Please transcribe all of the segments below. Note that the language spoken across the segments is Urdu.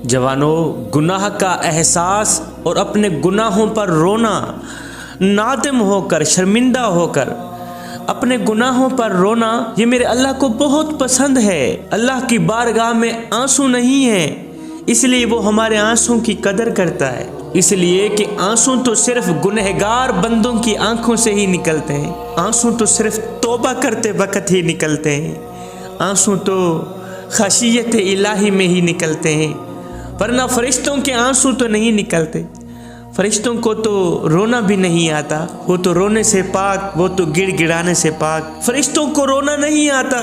جوانوں، گناہ کا احساس اور اپنے گناہوں پر رونا، نادم ہو کر، شرمندہ ہو کر اپنے گناہوں پر رونا، یہ میرے اللہ کو بہت پسند ہے۔ اللہ کی بارگاہ میں آنسو نہیں ہے، اس لیے وہ ہمارے آنسوں کی قدر کرتا ہے، اس لیے کہ آنسو تو صرف گنہگار بندوں کی آنکھوں سے ہی نکلتے ہیں، آنسو تو صرف توبہ کرتے وقت ہی نکلتے ہیں، آنسو تو خشیت الہی میں ہی نکلتے ہیں، ورنہ فرشتوں کے آنسو تو نہیں نکلتے۔ فرشتوں کو تو رونا بھی نہیں آتا، وہ تو رونے سے پاک، وہ تو گڑ گڑانے سے پاک۔ فرشتوں کو رونا نہیں آتا،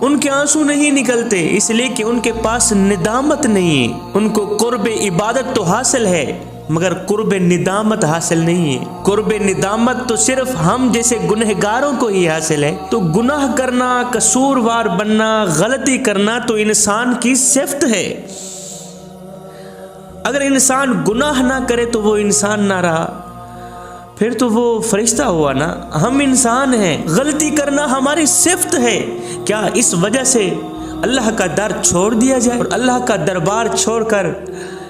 ان کے آنسو نہیں نکلتے، اس لیے کہ ان کے پاس ندامت نہیں ہے۔ ان کو قرب عبادت تو حاصل ہے مگر قرب ندامت حاصل نہیں ہے۔ قرب ندامت تو صرف ہم جیسے گنہگاروں کو ہی حاصل ہے۔ تو گناہ کرنا، قصوروار بننا، غلطی کرنا تو انسان کی صفت ہے۔ اگر انسان گناہ نہ کرے تو وہ انسان نہ رہا، پھر تو وہ فرشتہ ہوا نا۔ ہم انسان ہیں، غلطی کرنا ہماری صفت ہے۔ کیا اس وجہ سے اللہ کا در چھوڑ دیا جائے اور اللہ کا دربار چھوڑ کر،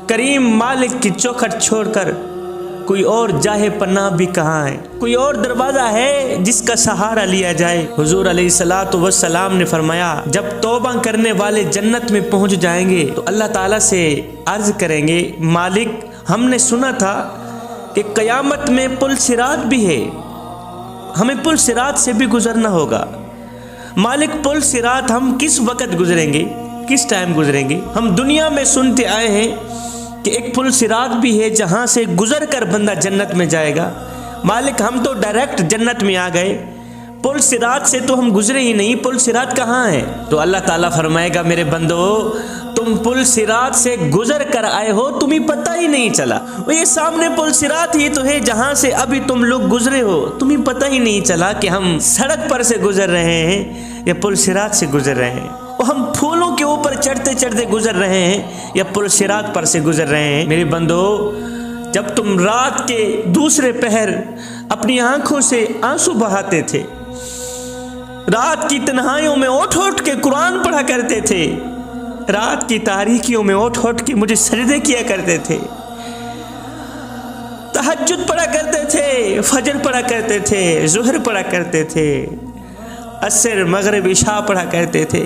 کریم مالک کی چوکھٹ چھوڑ کر کوئی اور جاہ پناہ بھی کہاں ہے؟ کوئی اور دروازہ ہے جس کا سہارا لیا جائے؟ حضور علیہ الصلوۃ والسلام نے فرمایا، جب توبہ کرنے والے جنت میں پہنچ جائیں گے تو اللہ تعالیٰ سے عرض کریں گے، مالک ہم نے سنا تھا کہ قیامت میں پل صراط بھی ہے، ہمیں پل صراط سے بھی گزرنا ہوگا۔ مالک پل صراط ہم کس وقت گزریں گے، کس ٹائم گزریں گے؟ ہم دنیا میں سنتے آئے ہیں کہ ایک پل صراط بھی ہے جہاں سے گزر کر بندہ جنت میں جائے گا۔ مالک ہم تو ڈائریکٹ جنت میں آ گئے، پل صراط سے تو ہم گزرے ہی نہیں، پل صراط کہاں ہے؟ تو اللہ تعالیٰ فرمائے گا، میرے بندو تم پل صراط سے گزر کر آئے ہو، تمہیں پتہ ہی نہیں چلا۔ یہ سامنے پل صراط ہی تو ہے جہاں سے ابھی تم لوگ گزرے ہو، تمہیں پتہ ہی نہیں چلا کہ ہم سڑک پر سے گزر رہے ہیں یا پل صراط سے گزر رہے ہیں، اور ہم پھولوں کے اوپر چڑھتے چڑھتے گزر رہے ہیں یا پل صراط پر سے گزر رہے ہیں۔ میرے بندو، جب تم رات کے دوسرے پہر اپنی آنکھوں سے آنسو بہاتے تھے، رات کی تنہائیوں میں اٹھ اٹھ کے قرآن پڑھا کرتے تھے، رات کی تاریکیوں میں اٹھ اٹھ کے مجھے سجدے کیا کرتے تھے، تہجد پڑھا کرتے تھے، فجر پڑھا کرتے تھے، ظہر پڑھا کرتے تھے، عصر، مغرب، عشاء پڑھا کرتے تھے،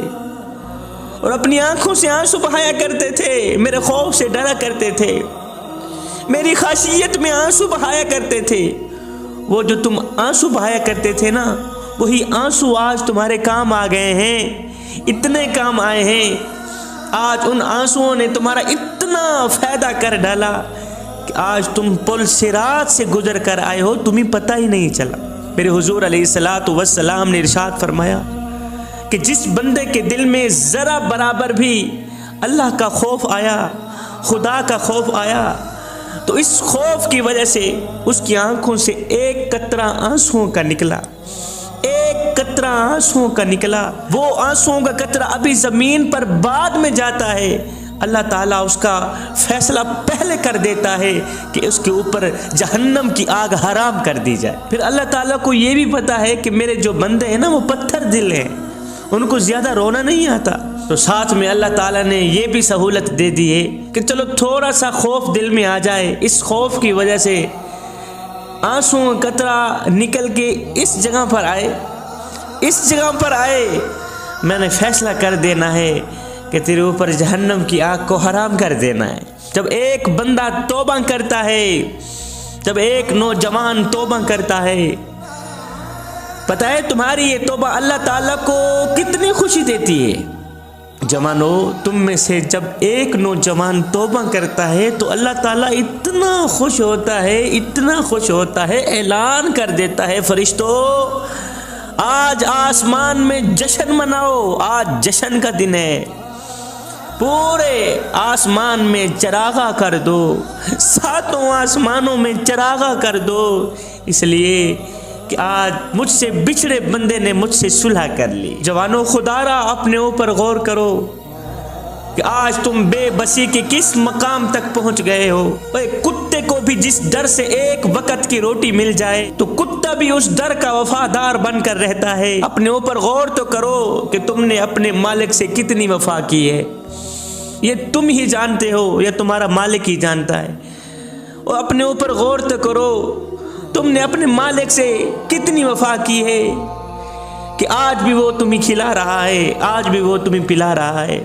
اور اپنی آنکھوں سے آنسو بہایا کرتے تھے، میرے خوف سے ڈرا کرتے تھے، میری خشیت میں آنسو بہایا کرتے تھے۔ وہ جو تم آنسو بہایا کرتے تھے نا، وہی آنسو آج تمہارے کام آ گئے ہیں، اتنے کام آئے ہیں۔ آج ان آنسوؤں نے تمہارا اتنا فائدہ کر ڈالا کہ آج تم پل صراط سے گزر کر آئے ہو، تمہیں پتہ ہی نہیں چلا۔ میرے حضور علیہ الصلوۃ والسلام نے ارشاد فرمایا کہ جس بندے کے دل میں ذرا برابر بھی اللہ کا خوف آیا، خدا کا خوف آیا، تو اس خوف کی وجہ سے اس کی آنکھوں سے ایک قطرہ آنسوؤں کا نکلا، ایک قطرہ آنسوؤں کا نکلا، وہ آنسوؤں کا قطرہ ابھی زمین پر بعد میں جاتا ہے، اللہ تعالیٰ اس کا فیصلہ پہلے کر دیتا ہے کہ اس کے اوپر جہنم کی آگ حرام کر دی جائے۔ پھر اللہ تعالیٰ کو یہ بھی پتا ہے کہ میرے جو بندے ہیں نا وہ پتھر دل ہیں، ان کو زیادہ رونا نہیں آتا، تو ساتھ میں اللہ تعالیٰ نے یہ بھی سہولت دے دی ہے کہ چلو تھوڑا سا خوف دل میں آ جائے، اس خوف کی وجہ سے آنسو قطرہ نکل کے اس جگہ پر آئے، اس جگہ پر آئے، میں نے فیصلہ کر دینا ہے کہ تیرے اوپر جہنم کی آگ کو حرام کر دینا ہے۔ جب ایک بندہ توبہ کرتا ہے، جب ایک نوجوان توبہ کرتا ہے، پتہ ہے تمہاری یہ توبہ اللہ تعالیٰ کو کتنی خوشی دیتی ہے۔ جوانو، تم میں سے جب ایک نوجوان توبہ کرتا ہے تو اللہ تعالیٰ اتنا خوش ہوتا ہے، اتنا خوش ہوتا ہے، اعلان کر دیتا ہے، فرشتوں آج آسمان میں جشن مناؤ، آج جشن کا دن ہے، پورے آسمان میں چراغاں کر دو، ساتوں آسمانوں میں چراغاں کر دو، اس لیے کہ آج مجھ سے بچھڑے بندے نے مجھ سے صلح کر لی۔ جوانوں، خدا را اپنے اوپر غور کرو کہ آج تم بے بسی کے کس مقام تک پہنچ گئے ہو۔ کتے کو بھی جس ڈر سے ایک وقت کی روٹی مل جائے تو کتا بھی اس ڈر کا وفادار بن کر رہتا ہے۔ اپنے اوپر غور تو کرو کہ تم نے اپنے مالک سے کتنی وفا کی ہے۔ یہ تم ہی جانتے ہو یا تمہارا مالک ہی جانتا ہے۔ اور اپنے اوپر غور تو کرو، تم نے اپنے مالک سے کتنی وفا کی ہے کہ آج بھی وہ تمہیں کھلا رہا ہے، آج بھی وہ تمہیں پلا رہا ہے۔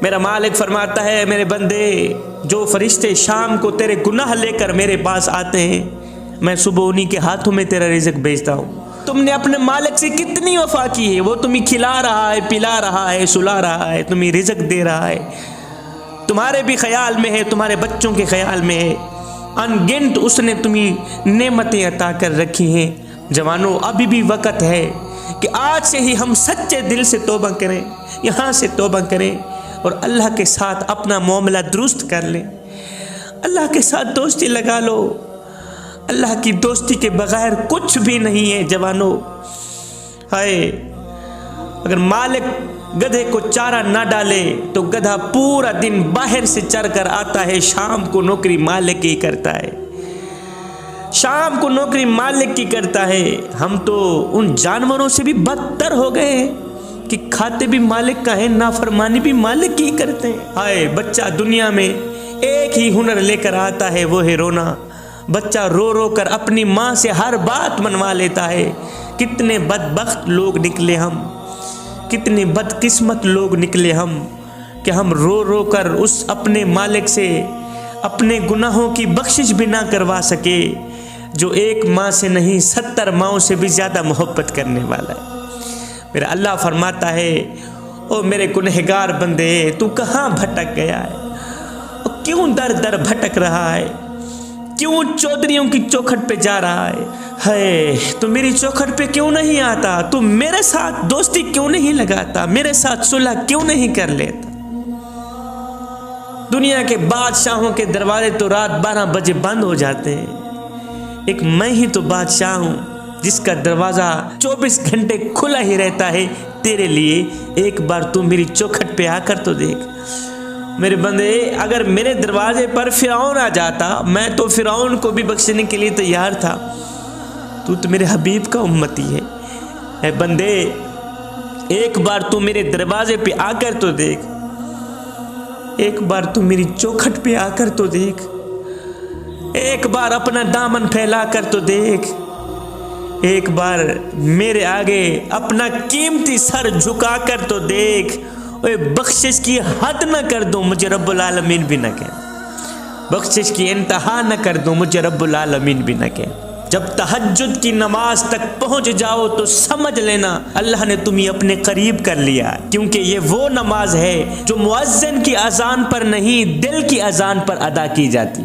میرا مالک فرماتا ہے میرے بندے، جو فرشتے شام کو تیرے گناہ لے کر میرے پاس آتے ہیں، میں صبح انہی کے ہاتھوں میں تیرا رزق بھیجتا ہوں۔ تم نے اپنے مالک سے کتنی وفا کی ہے، وہ تمہیں کھلا رہا ہے، پلا رہا ہے، سلا رہا ہے، تمہیں رزق دے رہا ہے، تمہارے بھی خیال میں ہے، تمہارے بچوں کے خیال میں ہے، ان گنت اس نے تمہیں نعمتیں عطا کر رکھی ہیں۔ جوانوں، ابھی بھی وقت ہے کہ آج سے ہی ہم سچے دل سے توبہ کریں، یہاں سے توبہ کریں اور اللہ کے ساتھ اپنا معاملہ درست کر لیں، اللہ کے ساتھ دوستی لگا لو۔ اللہ کی دوستی کے بغیر کچھ بھی نہیں ہے جوانوں۔ ہائے، اگر مالک گدھے کو چارہ نہ ڈالے تو گدھا پورا دن باہر سے چر کر آتا ہے، شام کو نوکری مالک کی کرتا ہے، شام کو نوکری مالک کی کرتا ہے۔ ہم تو ان جانوروں سے بھی بدتر ہو گئے ہیں کہ کھاتے بھی مالک کا ہے، نافرمانی بھی مالک کی کرتے ہیں۔ ہائے، بچہ دنیا میں ایک ہی ہنر لے کر آتا ہے، وہ ہے رونا۔ بچہ رو رو کر اپنی ماں سے ہر بات منوا لیتا ہے۔ کتنے بدبخت لوگ نکلے ہم، کتنے بدقسمت لوگ نکلے ہم کہ ہم رو رو کر اس اپنے مالک سے اپنے گناہوں کی بخشش بھی نہ کروا سکے، جو ایک ماں سے نہیں 70 ماؤں سے بھی زیادہ محبت کرنے والا ہے۔ میرا اللہ فرماتا ہے، او میرے گنہگار بندے، تو کہاں بھٹک گیا ہے؟ کیوں در در بھٹک رہا ہے؟ کیوں چودھریوں کی چوکھٹ پہ جا رہا ہے؟ ہے تو میری چوکھٹ پہ کیوں نہیں آتا؟ تو میرے ساتھ دوستی کیوں نہیں لگاتا؟ میرے ساتھ صلح کیوں نہیں کر لیتا؟ دنیا کے بادشاہوں کے دروازے تو رات 12 بجے بند ہو جاتے ہیں، ایک میں ہی تو بادشاہ ہوں جس کا دروازہ 24 گھنٹے کھلا ہی رہتا ہے تیرے لیے۔ ایک بار تو میری چوکھٹ پہ آ کر تو دیکھ میرے بندے۔ اگر میرے دروازے پر فرعون آ جاتا، میں تو فرعون کو بھی بخشنے کے لیے تیار تھا، تو میرے حبیب کا امتی ہے۔ اے بندے، ایک بار تو میرے دروازے پہ آ کر تو دیکھ، ایک بار تو میری چوکھٹ پہ آ کر تو دیکھ، ایک بار اپنا دامن پھیلا کر تو دیکھ، ایک بار میرے آگے اپنا قیمتی سر جھکا کر تو دیکھ۔ اوے بخشش کی حد نہ کر دو، مجھے رب العالمین بھی نہ کہ، بخشش کی انتہا نہ کر دو، مجھے رب العالمین بھی نہ کہ۔ جب تہجد کی نماز تک پہنچ جاؤ تو سمجھ لینا اللہ نے تمہیں اپنے قریب کر لیا، کیونکہ یہ وہ نماز ہے جو مؤذن کی اذان پر نہیں، دل کی اذان پر ادا کی جاتی۔